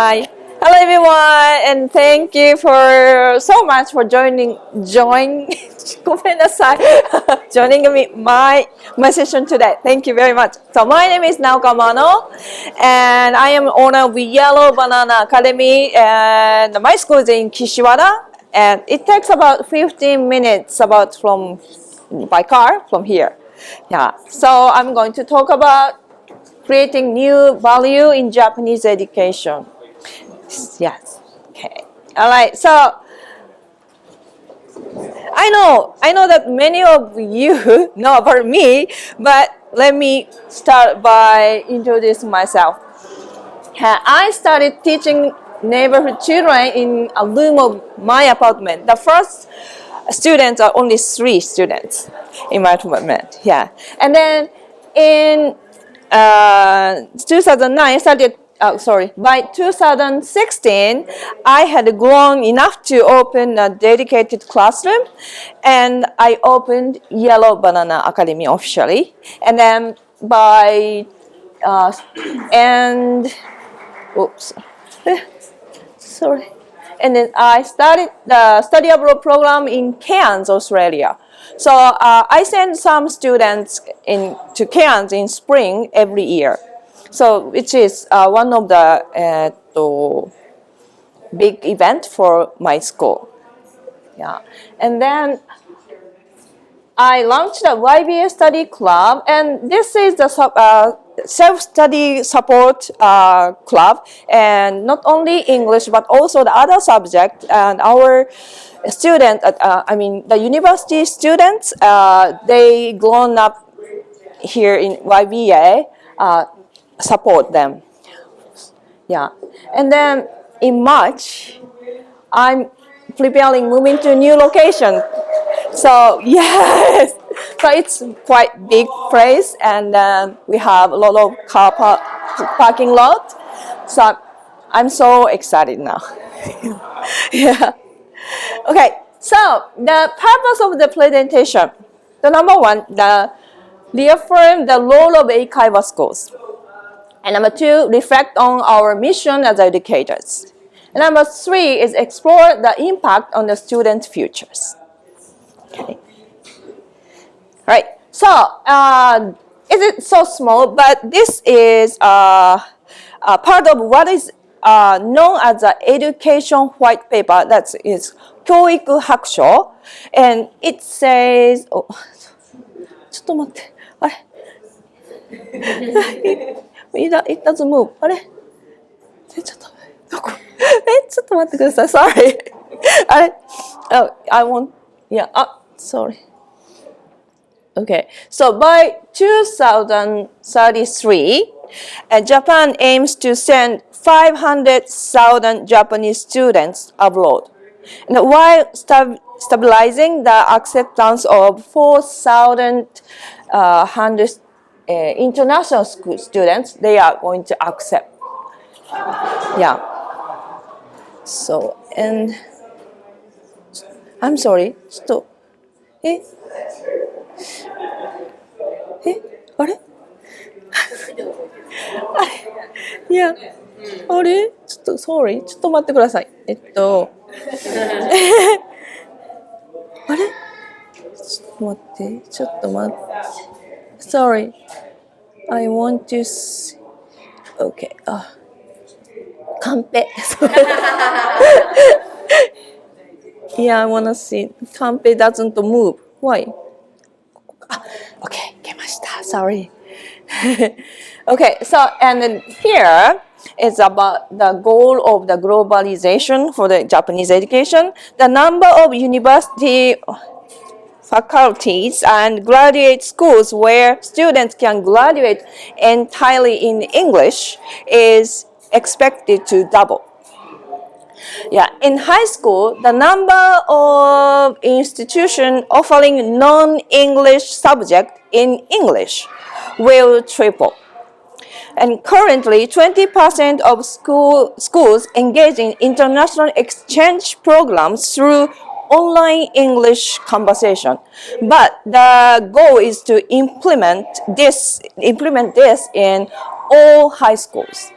Hi. Hello everyone, and thank you for so much for joining ごめんなさい joining me my session today. Thank you very much. So my name is Naoko Amano, and I am owner of Yellow Banana Academy, and my school is in Kishiwada, and it takes about 15 minutes from by car from here. Yeah. So I'm going to talk about creating new value in Japanese education. Yes. Okay. All right. So I know that many of you know about me, but let me start by introducing myself. I started teaching neighborhood children in a room of my apartment. The first students are only 3 students in my apartment. Yeah. And then in 2009, by 2016, I had grown enough to open a dedicated classroom, and I opened Yellow Banana Academy officially. And then and then I started the study abroad program in Cairns, Australia. So I send some students to Cairns in spring every year. So which is one of the big event for my school. Yeah, and then I launched the YBA Study Club, and this is the self-study support club, and not only English but also the other subject. And our students, the university students, they grown up here in YBA, support them. Yeah, and then in March, I'm preparing moving to a new location. So yes, so it's quite big place, and we have a lot of parking lot. So I'm so excited now. Yeah. Okay. So the purpose of the presentation, the number one, reaffirm the role of EIKAIWA schools. And number 2, reflect on our mission as educators. And number 3 is explore the impact on the students' futures. Okay. All right. So, is it so small? But this is part of what is known as the education white paper. That is 教育白書, and it says, ちょっと待って、あれ? It doesn't move. あれ? ちょっとどこ? ちょっと待ってください. Sorry. あれ? Oh, I want. Yeah. Sorry. Okay. So by 2033, Japan aims to send 500,000 Japanese students abroad, and while stabilizing the acceptance of 4,000 international school students, they are going to accept. Yeah. So, and I'm sorry. ちょっとあれいや、あれちょっと sorry ちょっと待ってください。あれちょっと待って。Sorry. I want to see. Okay. カンペ。Yeah, I want to see. カンペ doesn't move. Why? Okay, 出ました。Sorry. Okay, so and then here is about the goal of the globalization for the Japanese education. The number of university faculties and graduate schools where students can graduate entirely in English is expected to double. Yeah, in high school, the number of institutions offering non-English subject in English will triple. And currently, 20% of schools engage in international exchange programs through online English conversation. But the goal is to implement this in all high schools.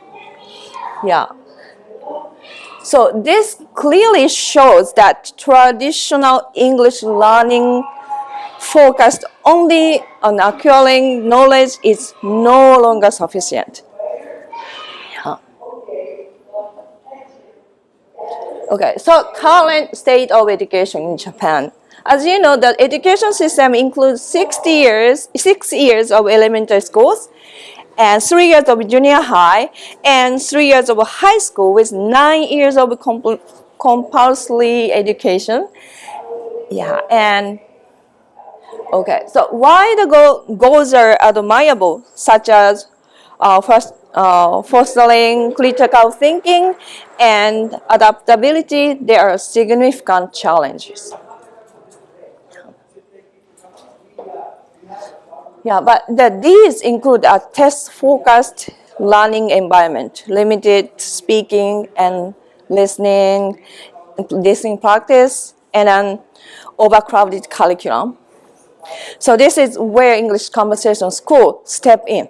Yeah. So this clearly shows that traditional English learning focused only on acquiring knowledge is no longer sufficient. Yeah. Okay, so current state of education in Japan. As you know, the education system includes 6 years of elementary schools, and 3 years of junior high, and 3 years of high school with 9 years of compulsory education. Yeah, and okay, so why the goals are admirable, such as fostering critical thinking and adaptability, there are significant challenges. Yeah, but these include a test-focused learning environment, limited speaking and listening practice, and an overcrowded curriculum. So this is where English Conversation School step in,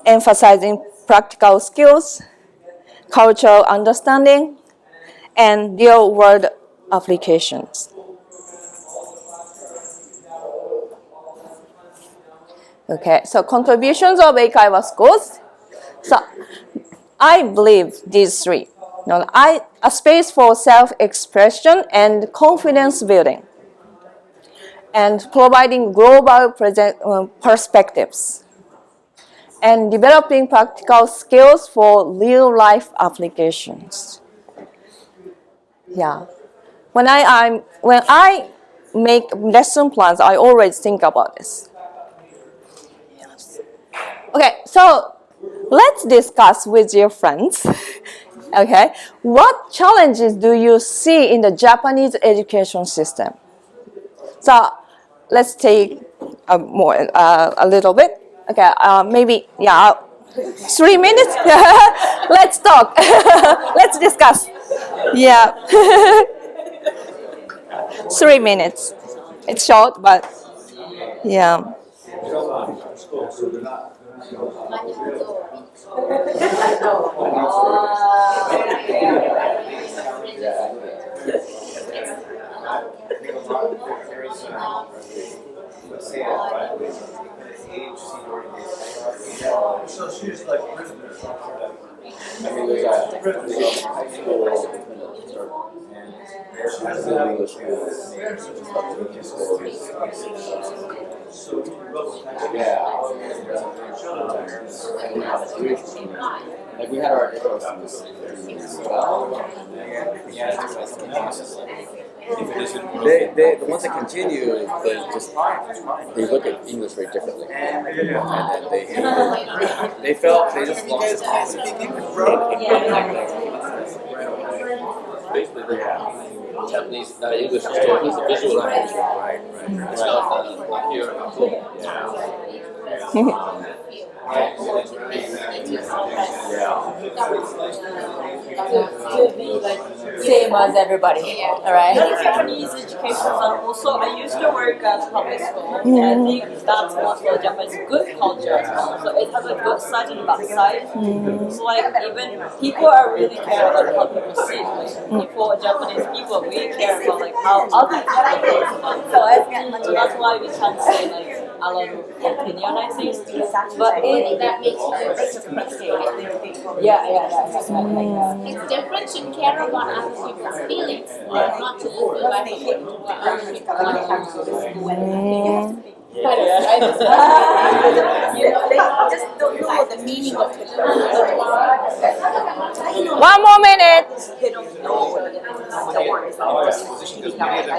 emphasizing practical skills, cultural understanding, and real-world applications. Okay, so contributions of EIKAIWA schools. So I believe these three. A space for self-expression and confidence building, and providing global perspectives, and developing practical skills for real-life applications. Yeah. When I make lesson plans, I always think about this. Yes. Okay, so let's discuss with your friends. Okay, what challenges do you see in the Japanese education system? So let's take a little bit. Okay, maybe 3 minutes. Let's talk. Let's discuss. Yeah. 3 minutes. It's short, but yeah. Like we had our the ones that continue, they look at English very differently, and then they felt they just lost its confidence. Basically, Japanese English is totally a visual language, right? It's not here and here. To be like same as everybody, all right? Japanese education, and also I used to work at public school, and I think that's also Japanese good culture. So it has a good side and bad side. So like even people are really care about how people see. Like Japanese people really care about like how other people think. So that's why we can say like a lot of opinion, I think. But that makes you appreciate. It's different to care about other people's feelings, not to feel like what other people want. I just don't know the meaning of the word. 1 more minute. They don't know the words. I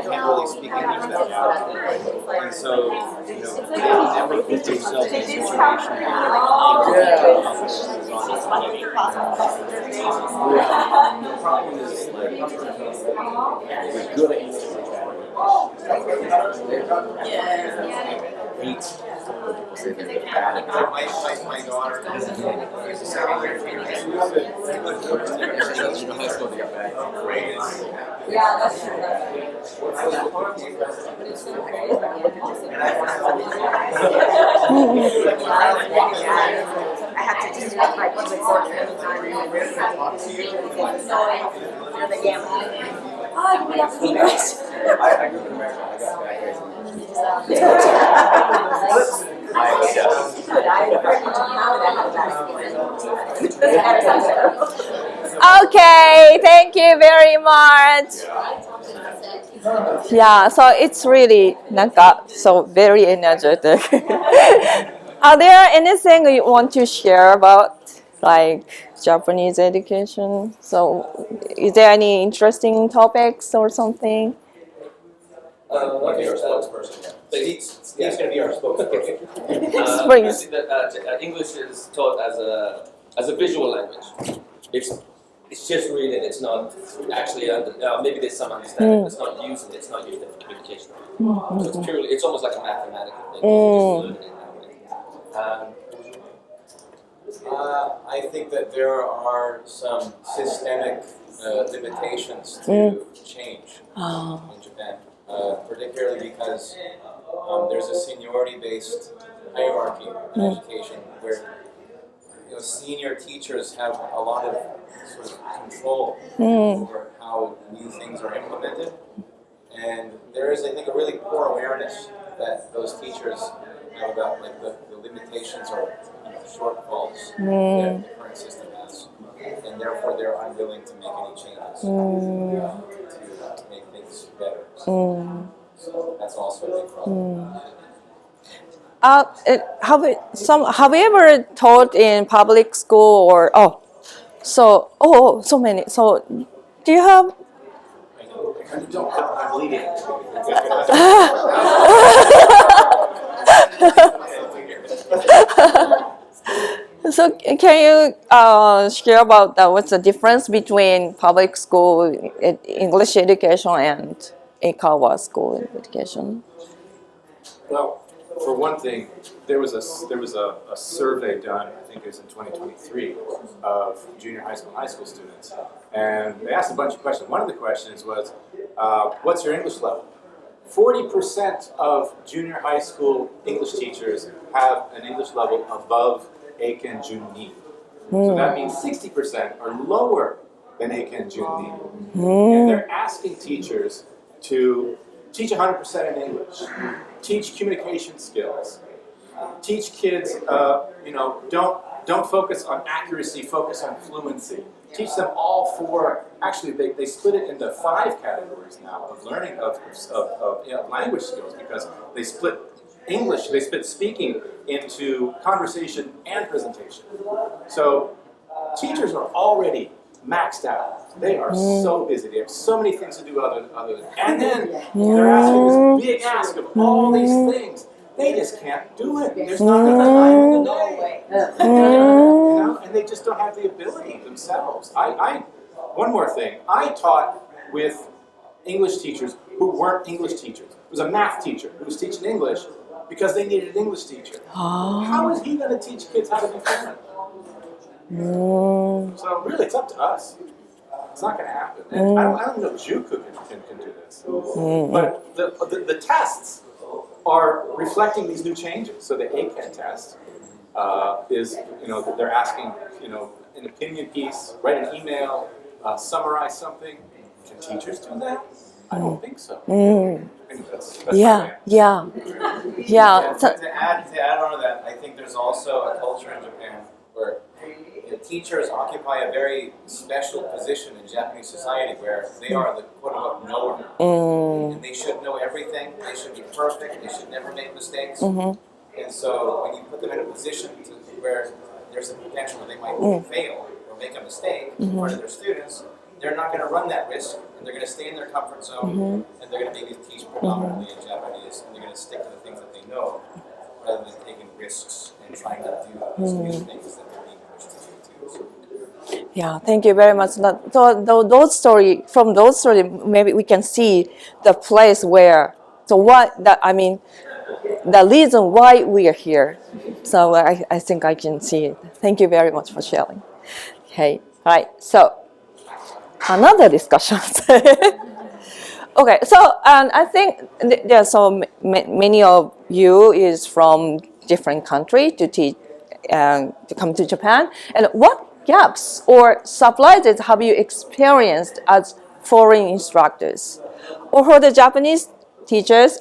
don't really speak English that well. And so, never put yourself in a situation the problem is we're good at English. My daughter is a second year Yeah, that's true. I had to I grew up in America. I got bad grades. Okay, thank you very much. Yeah, so it's really so very energetic. Are there anything you want to share about like Japanese education? So is there any interesting topics or something? Like your spokesperson. He's going to be our spokesperson. Please. English is taught as a visual language. It's just reading. It's not actually maybe there's some understanding. But it's not using. It's not used in communication. So it's purely. It's almost like a mathematical thing. You just learn it in that way. I think that there are some systemic limitations to change in Japan, particularly because there's a seniority-based hierarchy in education where senior teachers have a lot of sort of control over how new things are implemented, and there is, I think, a really poor awareness that those teachers have about like the limitations or shortfalls that the current system has, and therefore they're unwilling to make any changes to make things better. So that's also a big problem. Have you ever taught in public school or so many? So do you have? I'm bleeding. So can you share about what's the difference between public school English education and EIKAIWA school education? Well, for one thing, there was a survey done, I think it was in 2023, of junior high school and high school students, and they asked a bunch of questions. One of the questions was, what's your English level? 40% of junior high school English teachers have an English level above Eiken Junni. So that means 60% are lower than Eiken Junni. And they're asking teachers to teach 100% in English, teach communication skills, teach kids, don't focus on accuracy, focus on fluency. Teach them all four. Actually, they split it into 5 categories now of learning of language skills, because they split English, they split speaking into conversation and presentation. So teachers are already maxed out. They are so busy. They have so many things to do other than, and then they're asking this big ask of all these things. They just can't do it. There's not enough time in the day. And they just don't have the ability themselves. One more thing. I taught with English teachers who weren't English teachers. It was a math teacher who was teaching English because they needed an English teacher. How is he going to teach kids how to be fluent? So really, it's up to us. It's not going to happen. And I don't know if Juku can do this. But the tests are reflecting these new changes. So the ACAN test is, they're asking, an opinion piece, write an email, summarize something. Can teachers do that? I don't think so. That's Yeah. To add on to that, I think there's also a culture in Japan where teachers occupy a very special position in Japanese society where they are the quote-unquote knower. And they should know everything, they should be perfect, they should never make mistakes. And so when you put them in a position where there's a potential where they might fail or make a mistake in front of their students, they're not going to run that risk, and they're going to stay in their comfort zone, and they're going to maybe teach predominantly in Japanese, and they're going to stick to the things that they know, rather than taking risks and trying to do these new things that they're being pushed to do too. Yeah, thank you very much. Those story, maybe we can see the place where. So the reason why we are here. So I think I can see it. Thank you very much for sharing. Okay, right. So another discussion. Okay, so I think there are so many of you is from different country to teach to come to Japan? And what gaps or surprises have you experienced as foreign instructors? Or for the Japanese teachers,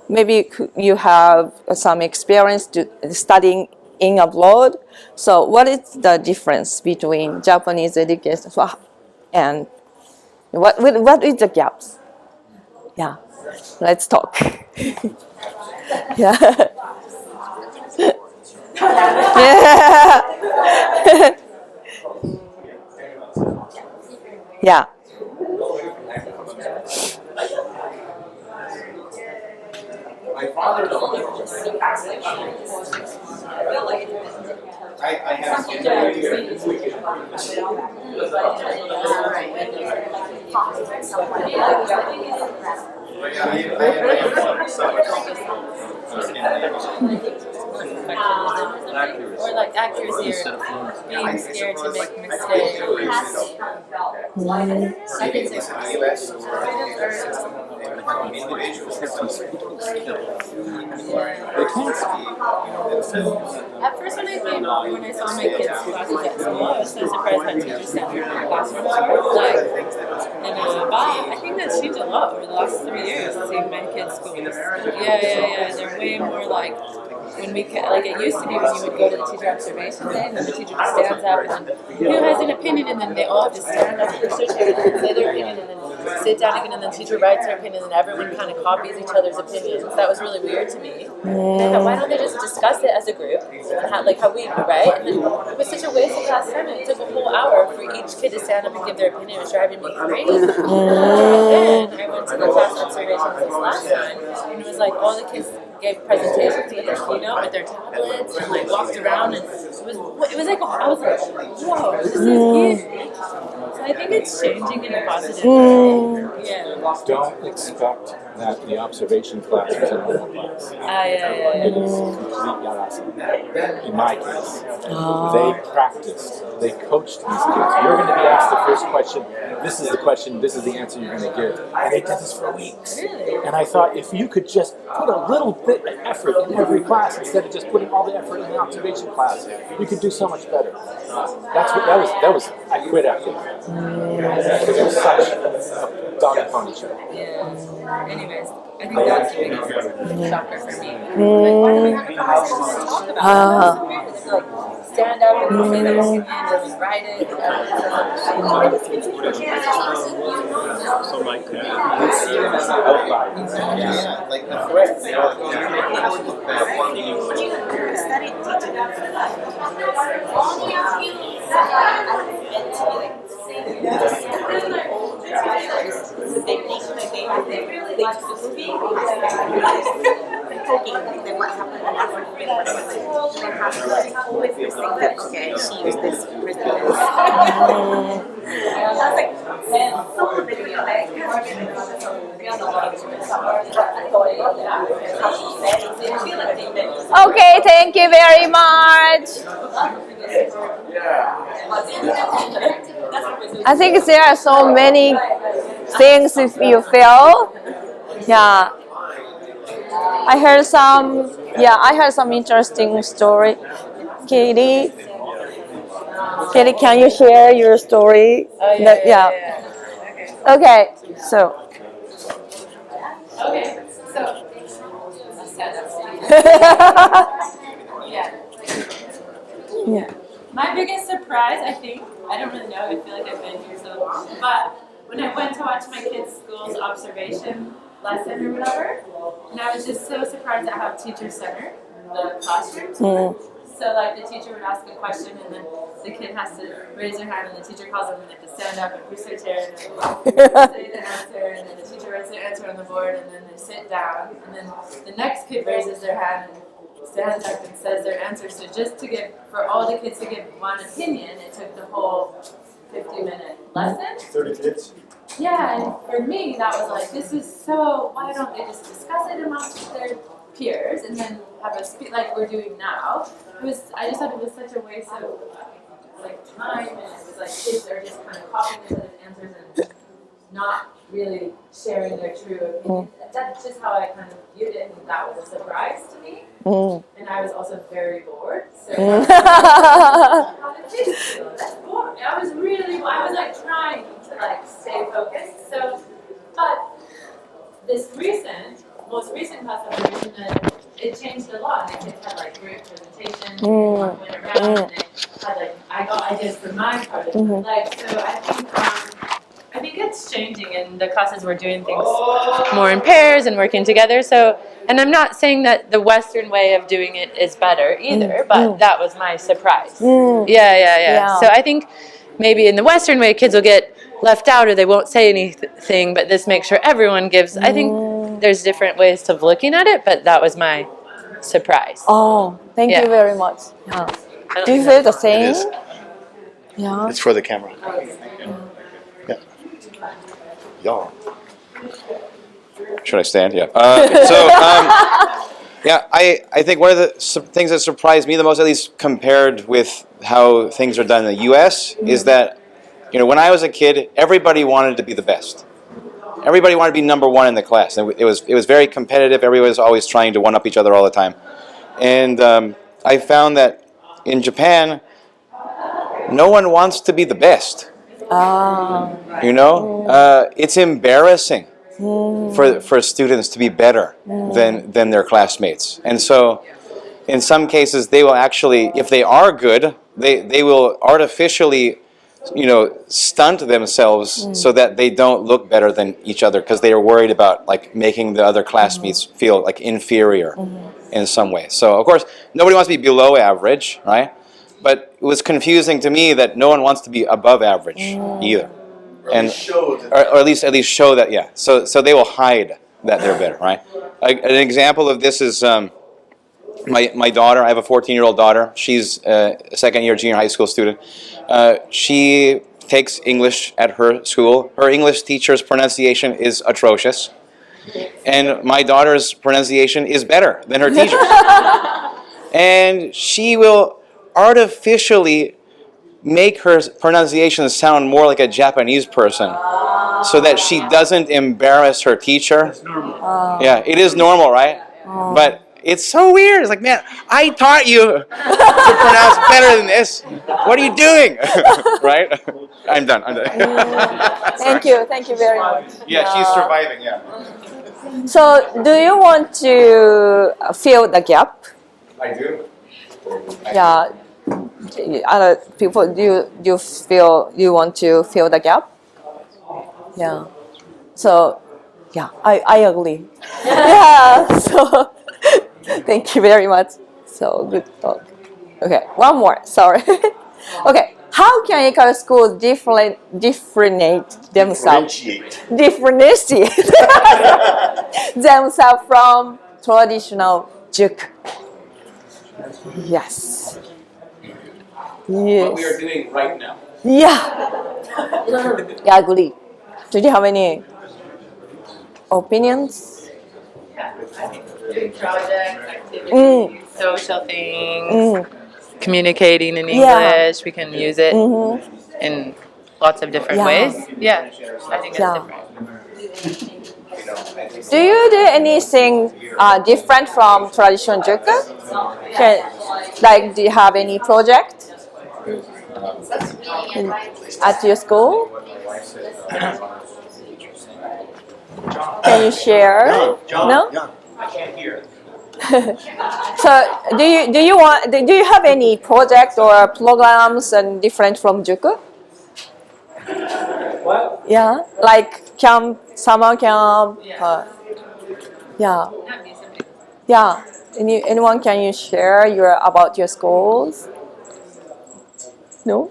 maybe you have some experience studying in abroad. So what is the difference between Japanese education and what is the gaps? Yeah, let's talk. Yeah. Yeah. My father I have Or like accuracy or being scared to make mistakes. I can say at first when I saw my kids' classes at school, I was so surprised how teacher-centered the classrooms were. But I think that's changed a lot over the last 3 years, seeing my kids' schools. Yeah. They're way more like when we like it used to be when you would go to the teacher observation day and then the teacher just stands up and then who has an opinion and then they all have to stand up and say their opinion and then sit down again and then the teacher writes their opinion and everyone kind of copies each other's opinions. That was really weird to me. And I thought, why don't they just discuss it as a group and how we right? And then it was such a waste of class time and it took a whole hour for each kid to stand up and give their opinion. It was driving me crazy. And then I went to the class observations this last time and it was like all the kids gave presentations with their keynote, with their tablets, and like walked around, and it was like I was like, whoa, this is huge. So I think it's changing in a positive way. Yeah. Don't expect that the observation class is a normal class. It is complete yarasa. In my case, they practiced, they coached these kids. You're going to be asked the first question. This is the question. This is the answer you're going to give. And they did this for weeks. And I thought, if you could just put a little bit of effort in every class instead of just putting all the effort in the observation class, you could do so much better. That was. I quit after that because it was such a dog and pony show. Yeah. Anyways, I think that's the biggest shocker for me. Like, why do we have a conversation to talk about it? It's like stand up and say their opinion and write it. So like like the threat. Then what happened always think that okay, she was this person. I was like, so Okay, thank you very much. I think there are so many things if you feel. Yeah. I heard some interesting story. Katie, can you share your story? Yeah. Okay, so. Okay, so Yeah. my biggest surprise, I think, I don't really know, I feel like I've been here so long, but when I went to watch my kids' school's observation lesson or whatever, and I was just so surprised at how teacher-centered the classrooms were. So like the teacher would ask a question and then the kid has to raise their hand and the teacher calls them and they have to stand up and push their chair and say the answer and then the teacher writes their answer on the board and then they sit down and then the next kid raises their hand and stands up and says their answer. So just to give, for all the kids to give one opinion, it took the whole 50-minute lesson. 30 kids? Yeah, and for me that was like, this is so, why don't they just discuss it amongst their peers and then have a speak like we're doing now. I just thought it was such a waste of like time and it was like kids are just kind of copying each other's answers and not really sharing their true opinion. That's just how I kind of viewed it and that was a surprise to me. And I was also very bored. So Mm. how did kids feel? That's boring. I was like trying to like stay focused. So, but this most recent class observation, it changed a lot. And the kids had like great presentation, went around, and they had like I got ideas for my part of it. Like so, I think it's changing, and the classes were doing things more in pairs and working together. So, and I'm not saying that the Western way of doing it is better either, but that was my surprise. Yeah. So I think maybe in the Western way, kids will get left out or they won't say anything, but this makes sure everyone gives. I think there's different ways of looking at it, but that was my surprise. Oh, thank you very much. Yeah. Do you feel the same? It is. Yeah. It's for the camera. Yeah. Y'all. Should I stand? Yeah. Yeah, I think one of the things that surprised me the most, at least compared with how things are done in the U.S., is that, when I was a kid, everybody wanted to be the best. Everybody wanted to be number one in the class. And it was very competitive. Everybody was always trying to one-up each other all the time. And I found that in Japan, no one wants to be the best. It's embarrassing for students to be better than their classmates. And so in some cases they will actually, if they are good, they will artificially stunt themselves so that they don't look better than each other, because they are worried about like making the other classmates feel like inferior in some way. So of course nobody wants to be below average, right? But it was confusing to me that no one wants to be above average either. Or at least show that, yeah. So they will hide that they're better, right? An example of this is my daughter. I have a 14-year-old daughter. She's a second-year junior high school student. She takes English at her school. Her English teacher's pronunciation is atrocious. And my daughter's pronunciation is better than her teacher's. And she will artificially make her pronunciation sound more like a Japanese person so that she doesn't embarrass her teacher. That's normal. Yeah, it is normal, right? But it's so weird. It's like, man, I taught you to pronounce better than this. What are you doing? Right? I'm done. Thank you very much. Yeah, she's surviving, yeah. So, do you want to fill the gap? I do. Yeah. Other people, do you feel you want to fill the gap? Yeah. So, yeah, I agree. Yeah. So, thank you very much. So good talk. Okay, one more. Sorry. Okay. How can EIKAIWA schools differentiate themselves themselves from traditional juk? Yes. What we are doing right now. Yeah. Yeah, I agree. Do you have any opinions? Yeah, I think doing projects, activities, social things, communicating in English, we can use it in lots of different ways. Yeah, I think it's different. Do you do anything different from traditional juku? Like, do you have any project at your school? Can you share? No? I can't hear. So, do you have any project or programs and different from juku? What? Yeah, like camp, summer camp. Yeah. Anyone, can you share about your schools? No?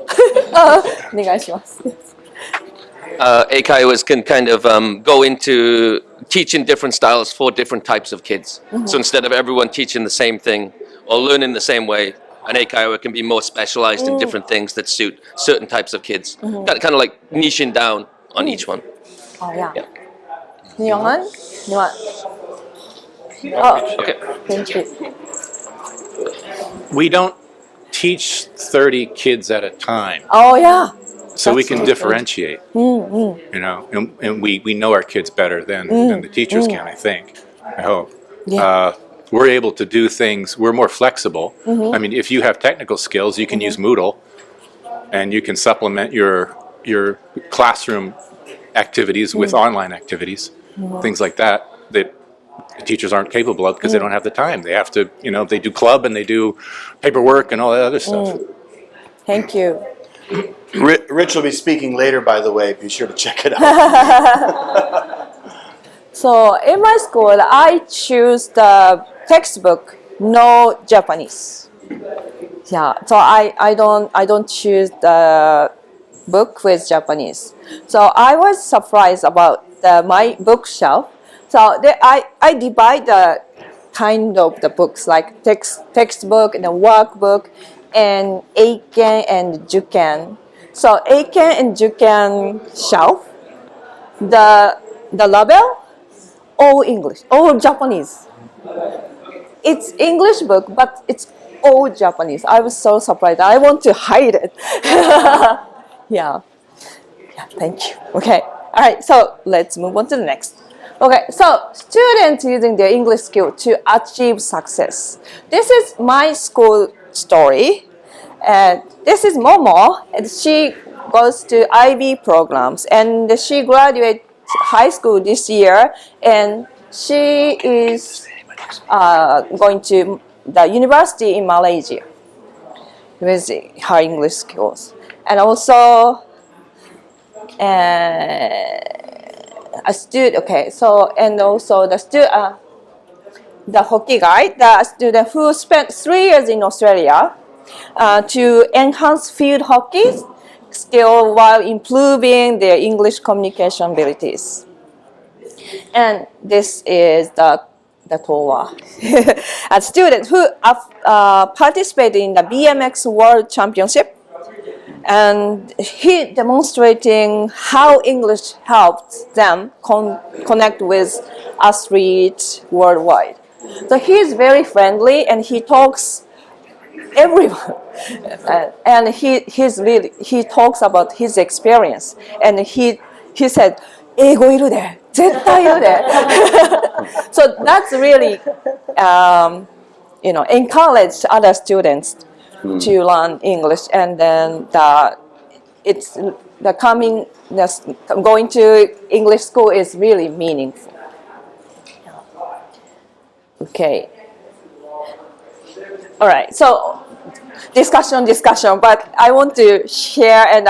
お願いします。EIKAIWAs can kind of go into teaching different styles for different types of kids. So instead of everyone teaching the same thing or learning the same way, an EIKAIWA can be more specialized in different things that suit certain types of kids. Kind of like niching down on each one. Oh, yeah. Nyoman? Oh, okay. Thank you. We don't teach 30 kids at a time. Oh, yeah. So we can differentiate, and we know our kids better than the teachers can, I think, I hope. Yeah. we're able to do things. We're more flexible. I mean, if you have technical skills, you can use Moodle, and you can supplement your classroom activities with online activities, things like that that the teachers aren't capable of because they don't have the time. They have to, they do club and they do paperwork and all that other stuff. Thank you. Rich will be speaking later, by the way. Be sure to check it out. So in my school, I choose the textbook, no Japanese. Yeah, so I don't choose the book with Japanese. So I was surprised about my bookshelf. So I divide the kind of the books like textbook and a workbook and Eiken and Juken. So Eiken and Juken shelf, the label, all English, all Japanese. It's English book, but it's all Japanese. I was so surprised. I want to hide it. Yeah, thank you. Okay, all right, so let's move on to the next. Okay, so students using their English skill to achieve success. This is my school story. And this is Momo, and she goes to IB programs, and she graduated high school this year, and she is going to the university in Malaysia with her English skills. And also a student, okay, so, and also the hockey guy, the student who spent 3 years in Australia to enhance field hockey skill while improving their English communication abilities. And this is the Towa, a student who participated in the BMX World Championship, and he demonstrating how English helps them connect with athletes worldwide. So he is very friendly and he talks everyone, and he talks about his experience, and he said, 英語いるで、絶対いるで。So that's really encourage other students to learn English, and then going to English school is really meaningful. Okay. All right, so discussion, but I want to share, and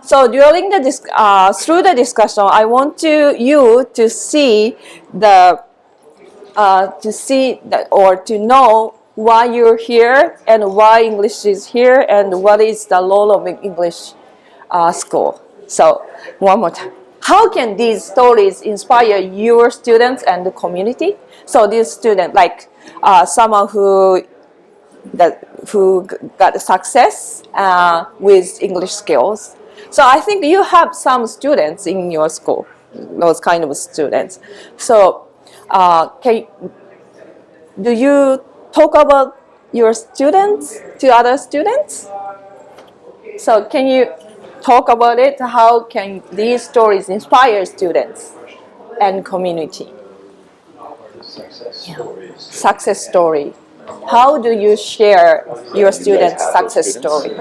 so during through the discussion, I want you to see or to know why you're here and why English is here and what is the role of English school. So one more time. How can these stories inspire your students and the community? So this student, like someone who got success with English skills. So I think you have some students in your school, those kind of students. So do you talk about your students to other students? So can you talk about it? How can these stories inspire students and community? Success story. How do you share your students' success story?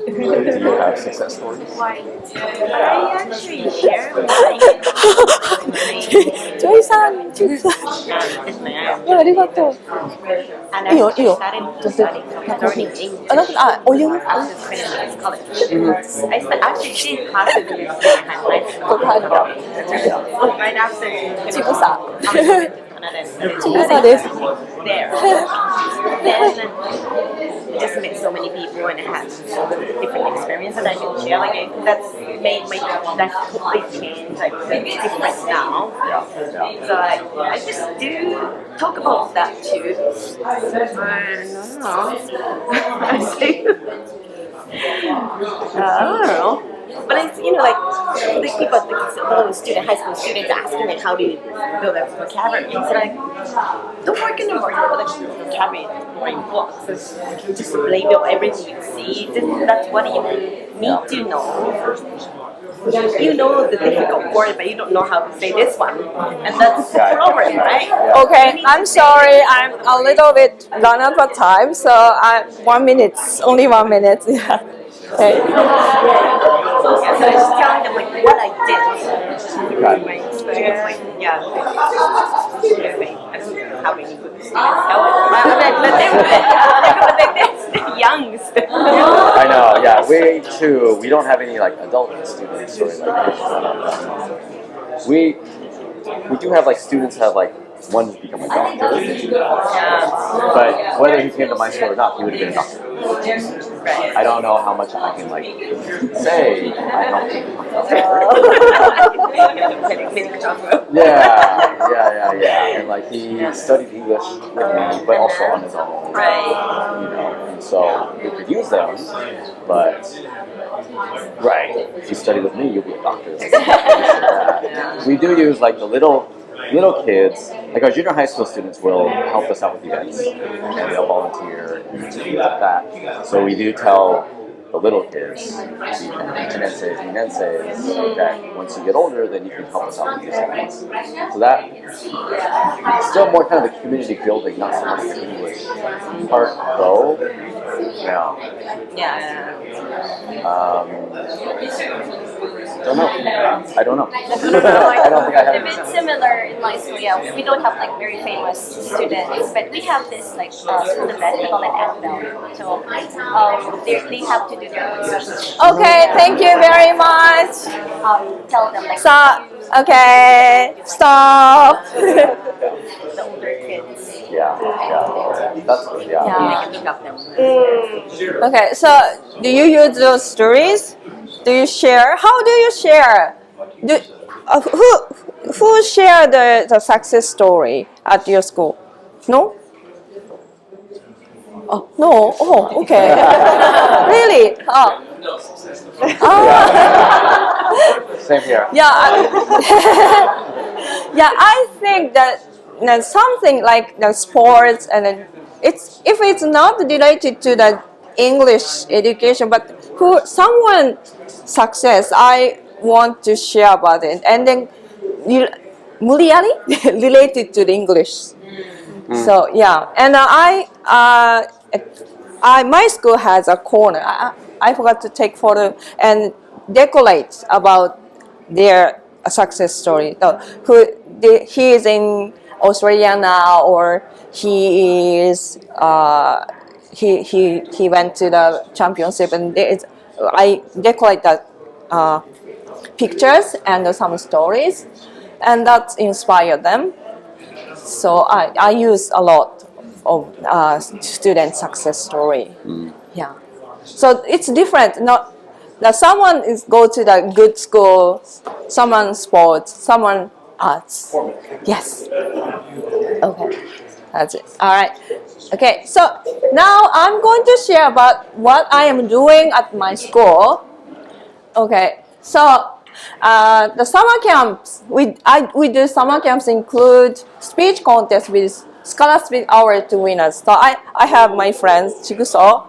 Do you have success stories? I actually share mine. ジョイさん、ジョイさん。ありがとう。いいよ、いいよ。お湯。 After finishing college, I actually did classes in Canada. Right after finishing, 小さです。 there. Then I just met so many people and had different experiences that I can share. Like that's made my life completely change. Like it's different now. So I just do talk about that too. I don't know. But it's, like the people, the high school students asking me, how do you build a vocabulary? So like, don't work in the vocabulary blocks. Just label everything you see. That's what you need to know. you know the difficult word, but you don't know how to say this one, and that's the problem, right? Okay, I'm sorry. I'm a little bit run out of time, so 1 minute, only 1 minute. Yeah. Okay. So I was just telling them like what I did, my experience, like yeah. I don't have any good students. But they're young still. I know, yeah. We don't have any like adult students or like we do have like students have like one who's become a doctor. But whether he came to my school or not, he would have been a doctor. I don't know how much I can like say I helped him. Yeah. And like he studied English with me, but also on his own. Right. You know, and so we could use them, but if you study with me, you'll be a doctor. We do use like the little kids, like our junior high school students will help us out with events, and they'll volunteer and things like that. So we do tell the little kids, the Inenses, that once you get older, then you can help us out with these events. So that still more kind of the community building, not so much the English part though. Don't know. I don't know. I don't think I have. A bit similar in my school. Yeah, we don't have like very famous students, but we have this like school event. We call it ACTBEL. So they have to do their research. Okay, thank you very much. Tell them like Stop. Okay, stop. the older kids. That's Okay, so do you use those stories? Do you share? How do you share? Who share the success story at your school? No? Oh, no. Oh, okay. Really? Oh. Same here. I think that something like the sports and then if it's not related to the English education, but someone success, I want to share about it, and then 무리하리 related to the English. So and my school has a corner. I forgot to take photo and decorate about their success story. So, he is in Australia now, or he is he went to the championship, and I decorate the pictures and some stories, and that inspired them. So I use a lot of student success story. So it's different. Not that someone go to the good school, someone sports, someone arts. Yes. Okay. That's it. All right. Okay. So now I'm going to share about what I am doing at my school. Okay. So the summer camps, we do summer camps include speech contest with Scholar Speak Hour to winners. So I have my friends, Chiguso.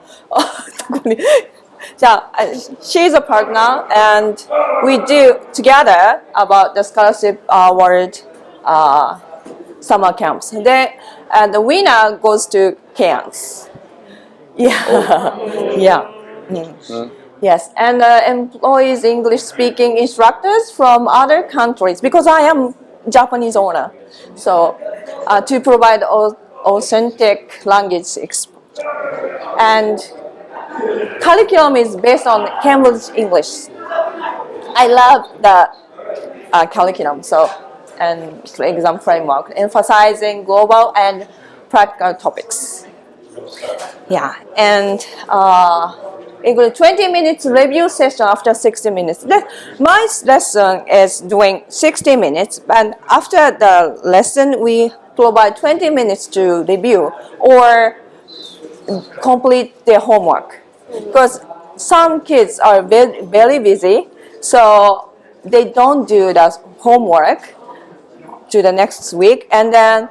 She's a partner, and we do together about the scholarship award summer camps. And the winner goes to Cairns. Yes, and employs English-speaking instructors from other countries, because I am Japanese owner. So to provide authentic language and curriculum is based on Cambridge English. I love the curriculum, and exam framework, emphasizing global and practical topics. And include 20 minutes review session after 60 minutes. My lesson is doing 60 minutes, and after the lesson, we provide 20 minutes to review or complete their homework. Because some kids are very, very busy, so they don't do the homework to the next week, and then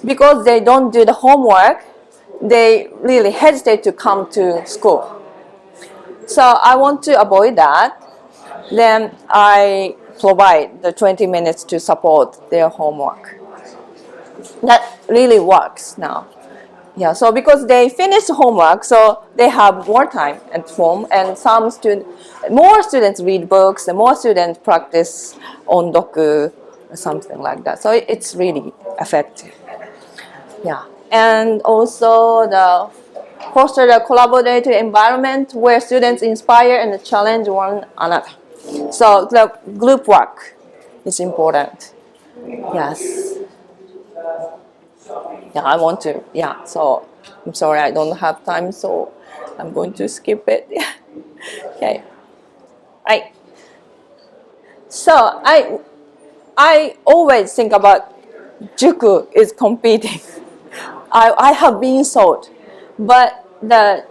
because they don't do the homework, they really hesitate to come to school. So I want to avoid that. then I provide the 20 minutes to support their homework. That really works now. Yeah, so because they finish homework, so they have more time at home, and more students read books, and more students practice ondoku, something like that. So it's really effective. Yeah, and also the foster a collaborative environment where students inspire and challenge one another. So the group work is important. Yes. Yeah, I want to. Yeah, so I'm sorry I don't have time, so I'm going to skip it. Okay. Right. So I always think about Juku is competing. I have been sold, but the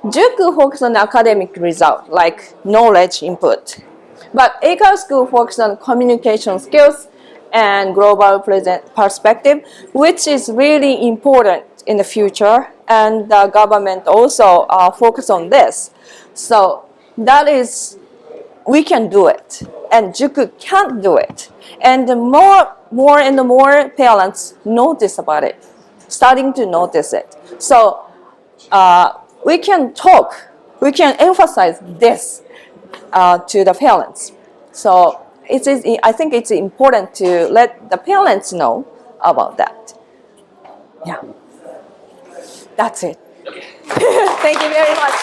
Juku focuses on academic result, like knowledge input. But EIKAIWA school focuses on communication skills and global perspective, which is really important in the future. And the government also focus on this. So that is, we can do it, and Juku can't do it. And the more and more parents notice about it, starting to notice it. So we can talk, we can emphasize this to the parents. So I think it's important to let the parents know about that. Yeah, that's it. Thank you very much.